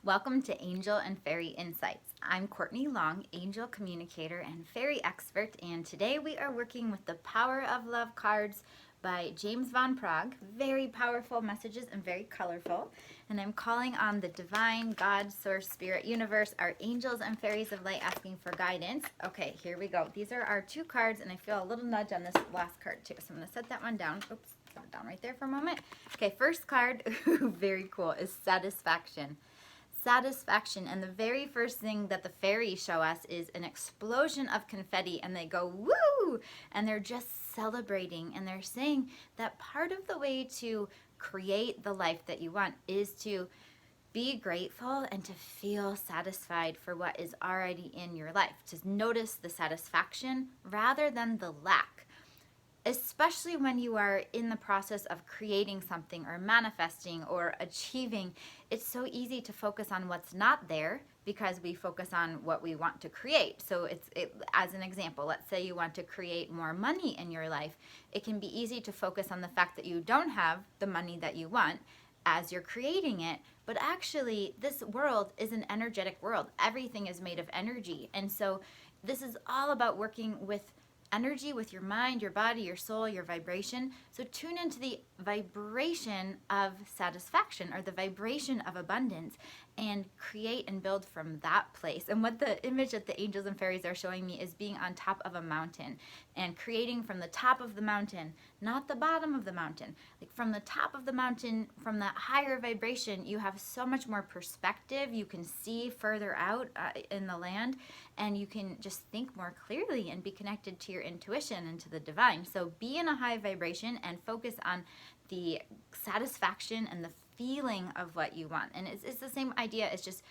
Welcome to Angel and Fairy Insights. I'm Courtney Long, angel communicator and fairy expert, and today we are working with the Power of Love cards by James Van Praagh. Very powerful messages and very colorful. And I'm calling on the divine, God, source, spirit, universe, our angels and fairies of light asking for guidance. Okay, here we go. These are our two cards, and I feel a little nudge on this last card too. So I'm going to set that one down. Oops, set it down right there for a moment. Okay, first card, very cool, is satisfaction. Satisfaction, and the very first thing that the fairies show us is an explosion of confetti, and they go woo, and they're just celebrating, and they're saying that part of the way to create the life that you want is to be grateful and to feel satisfied for what is already in your life, to notice the satisfaction rather than the lack. Especially when you are in the process of creating something or manifesting or achieving, it's so easy to focus on what's not there because we focus on what we want to create. So as an example, let's say you want to create more money in your life. It can be easy to focus on the fact that you don't have the money that you want as you're creating it. But actually, this world is an energetic world. Everything is made of energy. And so this is all about working with energy, with your mind, your body, your soul, your vibration. So tune into the vibration of satisfaction or the vibration of abundance and create and build from that place. And what the image that the angels and fairies are showing me is being on top of a mountain and creating from the top of the mountain, not the bottom of the mountain. Like from the top of the mountain, from that higher vibration, you have so much more perspective. You can see further out in the land, and you can just think more clearly and be connected to your intuition and to the divine. So be in a high vibration and focus on the satisfaction and the feeling of what you want. And it's the same idea as just,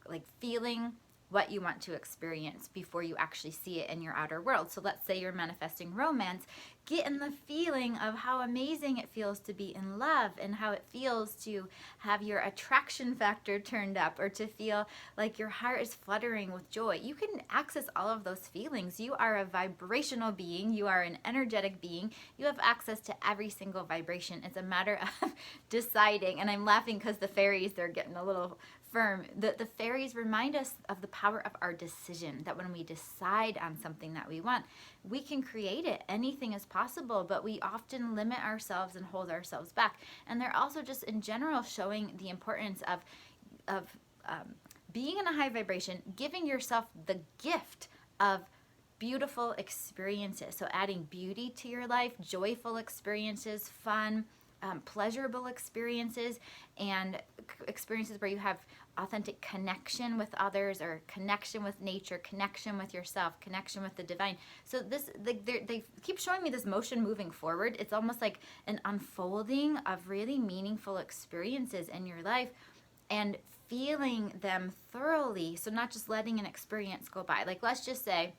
like feeling what you want to experience before you actually see it in your outer world. So let's say you're manifesting romance. Get in the feeling of how amazing it feels to be in love and how it feels to have your attraction factor turned up or to feel like your heart is fluttering with joy. You can access all of those feelings. You are a vibrational being. You are an energetic being. You have access to every single vibration. It's a matter of deciding. And I'm laughing because the fairies, they're getting a little firm. The fairies remind us of the power of our decision, that when we decide on something that we want, we can create it. Anything is possible, but we often limit ourselves and hold ourselves back. And they're also just in general showing the importance of being in a high vibration, giving yourself the gift of beautiful experiences. So adding beauty to your life, joyful experiences, fun, pleasurable experiences, and experiences where you have authentic connection with others or connection with nature, connection with yourself, connection with the divine. So they keep showing me this motion moving forward. It's almost like an unfolding of really meaningful experiences in your life and feeling them thoroughly. So not just letting an experience go by. Like let's just say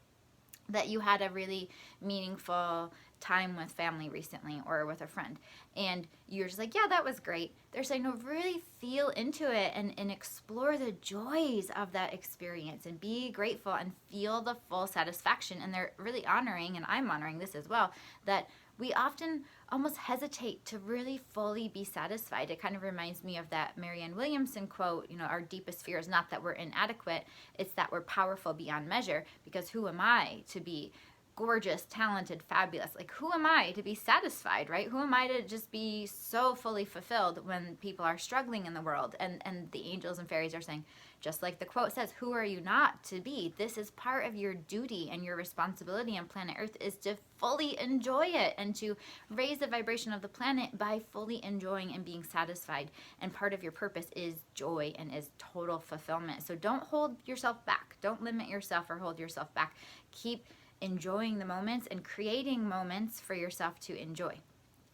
that you had a really meaningful time with family recently or with a friend, and you're just like, yeah, that was great. They're saying, no, really feel into it and explore the joys of that experience and be grateful and feel the full satisfaction. And they're really honoring, and I'm honoring this as well, that we often almost hesitate to really fully be satisfied. It kind of reminds me of that Marianne Williamson quote, our deepest fear is not that we're inadequate, it's that we're powerful beyond measure, because who am I to be gorgeous, talented, fabulous? Like, who am I to be satisfied, right? Who am I to just be so fully fulfilled when people are struggling in the world? And the angels and fairies are saying, just like the quote says, who are you not to be? This is part of your duty, and your responsibility on planet Earth is to fully enjoy it and to raise the vibration of the planet by fully enjoying and being satisfied. And part of your purpose is joy and is total fulfillment. So don't hold yourself back. Don't limit yourself or hold yourself back. Keep enjoying the moments and creating moments for yourself to enjoy.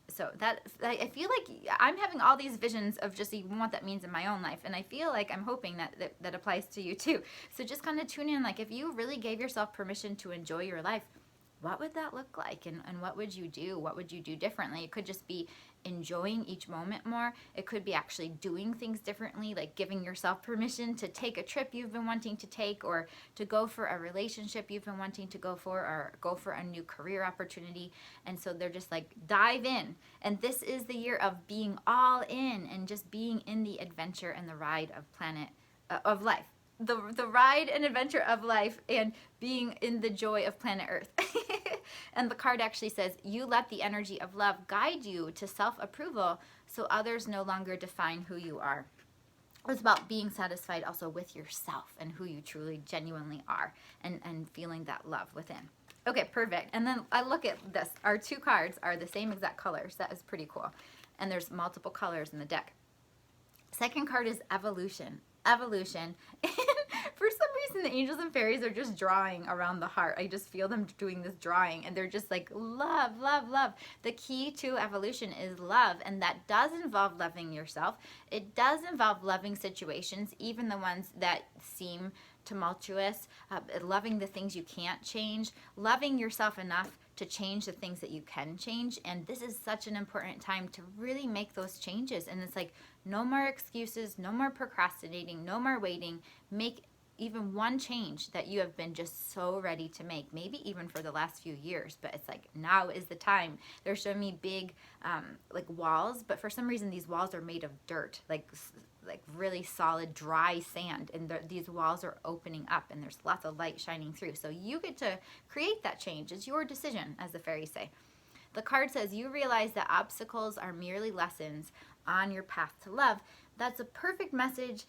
So that, I feel like I'm having all these visions of just even what that means in my own life, and I feel like I'm hoping that applies to you too. So just kind of tune in, like if you really gave yourself permission to enjoy your life, what would that look like, and what would you do? What would you do differently? It could just be enjoying each moment more. It could be actually doing things differently, like giving yourself permission to take a trip you've been wanting to take, or to go for a relationship you've been wanting to go for, or go for a new career opportunity. And so they're just like, dive in. And this is the year of being all in and just being in the adventure and the ride of life. The ride and adventure of life, and being in the joy of planet Earth. And the card actually says, you let the energy of love guide you to self-approval so others no longer define who you are. It's about being satisfied also with yourself and who you truly genuinely are, and feeling that love within. Okay, perfect. And then I look at this. Our two cards are the same exact colors. That is pretty cool. And there's multiple colors in the deck. Second card is evolution. Evolution. And for some reason, the angels and fairies are just drawing around the heart. I just feel them doing this drawing, and they're just like, love, love, love. The key to evolution is love, and that does involve loving yourself. It does involve loving situations, even the ones that seem tumultuous, loving the things you can't change, loving yourself enough to change the things that you can change. And this is such an important time to really make those changes. And it's like, no more excuses, no more procrastinating, no more waiting. Make even one change that you have been just so ready to make, maybe even for the last few years, but it's like, now is the time. They're showing me big like walls, but for some reason these walls are made of dirt, like really solid dry sand, and these walls are opening up, and there's lots of light shining through. So you get to create that change. It's your decision, as the fairies say. The card says, you realize that obstacles are merely lessons on your path to love. That's a perfect message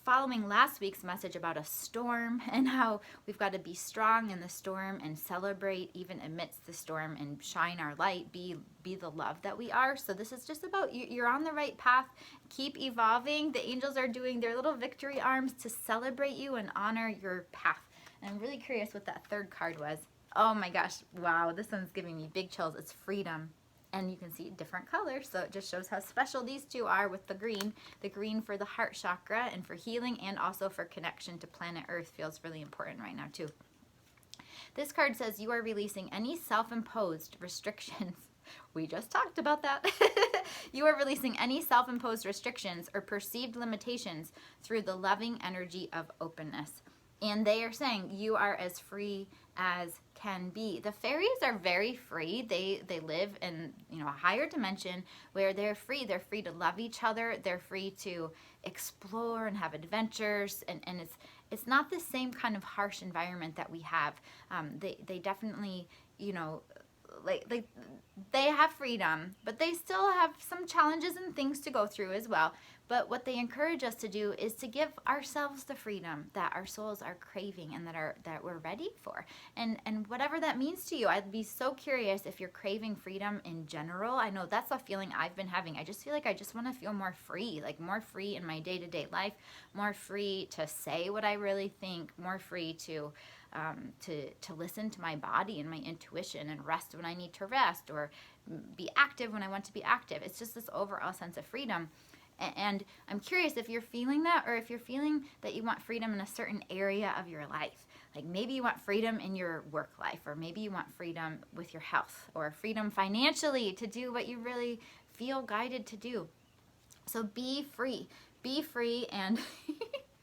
following last week's message about a storm, and how we've got to be strong in the storm and celebrate even amidst the storm and shine our light, be the love that we are. So this is just about you're on the right path. Keep evolving. The angels are doing their little victory arms to celebrate you and honor your path. And I'm really curious what that third card was. Oh my gosh, wow, this one's giving me big chills. It's freedom. And you can see different colors, so it just shows how special these two are with the green for the heart chakra and for healing, and also for connection to planet Earth feels really important right now too. This card says, you are releasing any self-imposed restrictions. We just talked about that. You are releasing any self-imposed restrictions or perceived limitations through the loving energy of openness. And they are saying you are as free as can be. The fairies are very free. They live in, a higher dimension where they're free. They're free to love each other. They're free to explore and have adventures. And it's not the same kind of harsh environment that we have. They definitely, they have freedom, but they still have some challenges and things to go through as well. But what they encourage us to do is to give ourselves the freedom that our souls are craving and that we're ready for. And whatever that means to you, I'd be so curious if you're craving freedom in general. I know that's a feeling I've been having. I just feel like I just want to feel more free, like more free in my day-to-day life, more free to say what I really think, more free to listen to my body and my intuition, and rest when I need to rest, or be active when I want to be active. It's just this overall sense of freedom. And I'm curious if you're feeling that, or if you're feeling that you want freedom in a certain area of your life. Like maybe you want freedom in your work life, or maybe you want freedom with your health, or freedom financially to do what you really feel guided to do. So be free. Be free. And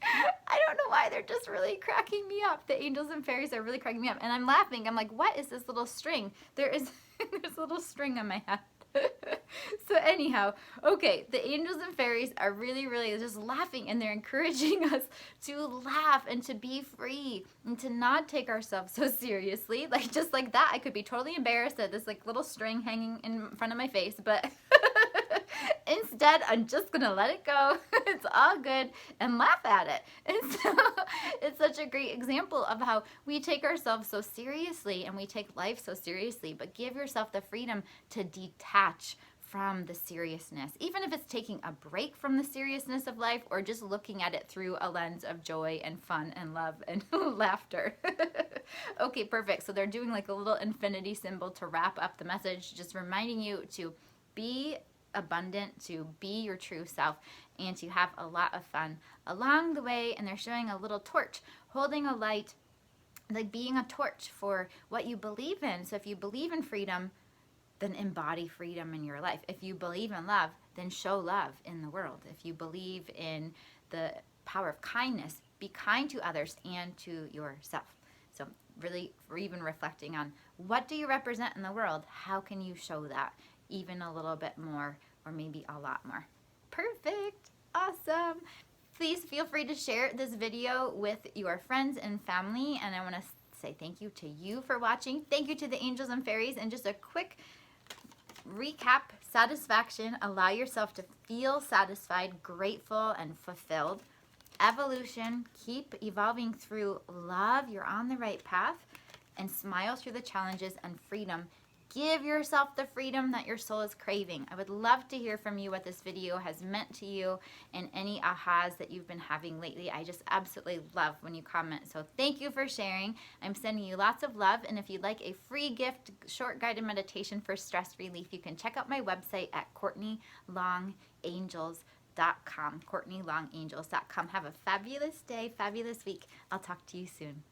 I don't know why, they're just really cracking me up. The angels and fairies are really cracking me up. And I'm laughing. I'm like, what is this little string? There's a little string on my hat. So anyhow, okay, the angels and fairies are really, really just laughing, and they're encouraging us to laugh and to be free and to not take ourselves so seriously. Like, just like that, I could be totally embarrassed at this little string hanging in front of my face, but instead, I'm just gonna let it go. It's all good, and laugh at it. And so it's such a great example of how we take ourselves so seriously and we take life so seriously, but give yourself the freedom to detach from the seriousness, even if it's taking a break from the seriousness of life, or just looking at it through a lens of joy and fun and love and laughter. Okay, perfect. So they're doing like a little infinity symbol to wrap up the message, just reminding you to be abundant, to be your true self, and to have a lot of fun along the way. And they're showing a little torch holding a light, like being a torch for what you believe in. So if you believe in freedom, then embody freedom in your life. If you believe in love, then show love in the world. If you believe in the power of kindness, be kind to others and to yourself. So really, or even reflecting on what do you represent in the world? How can you show that even a little bit more, or maybe a lot more? Perfect. Awesome. Please feel free to share this video with your friends and family. And I want to say thank you to you for watching. Thank you to the Angels and Fairies. And just a quick recap: satisfaction, allow yourself to feel satisfied, grateful, and fulfilled. Evolution, keep evolving through love, you're on the right path. And smile through the challenges. And freedom, give yourself the freedom that your soul is craving. I would love to hear from you what this video has meant to you and any ahas that you've been having lately. I just absolutely love when you comment. So thank you for sharing. I'm sending you lots of love. And if you'd like a free gift, short guided meditation for stress relief, you can check out my website at CourtneyLongAngels.com. CourtneyLongAngels.com. Have a fabulous day, fabulous week. I'll talk to you soon.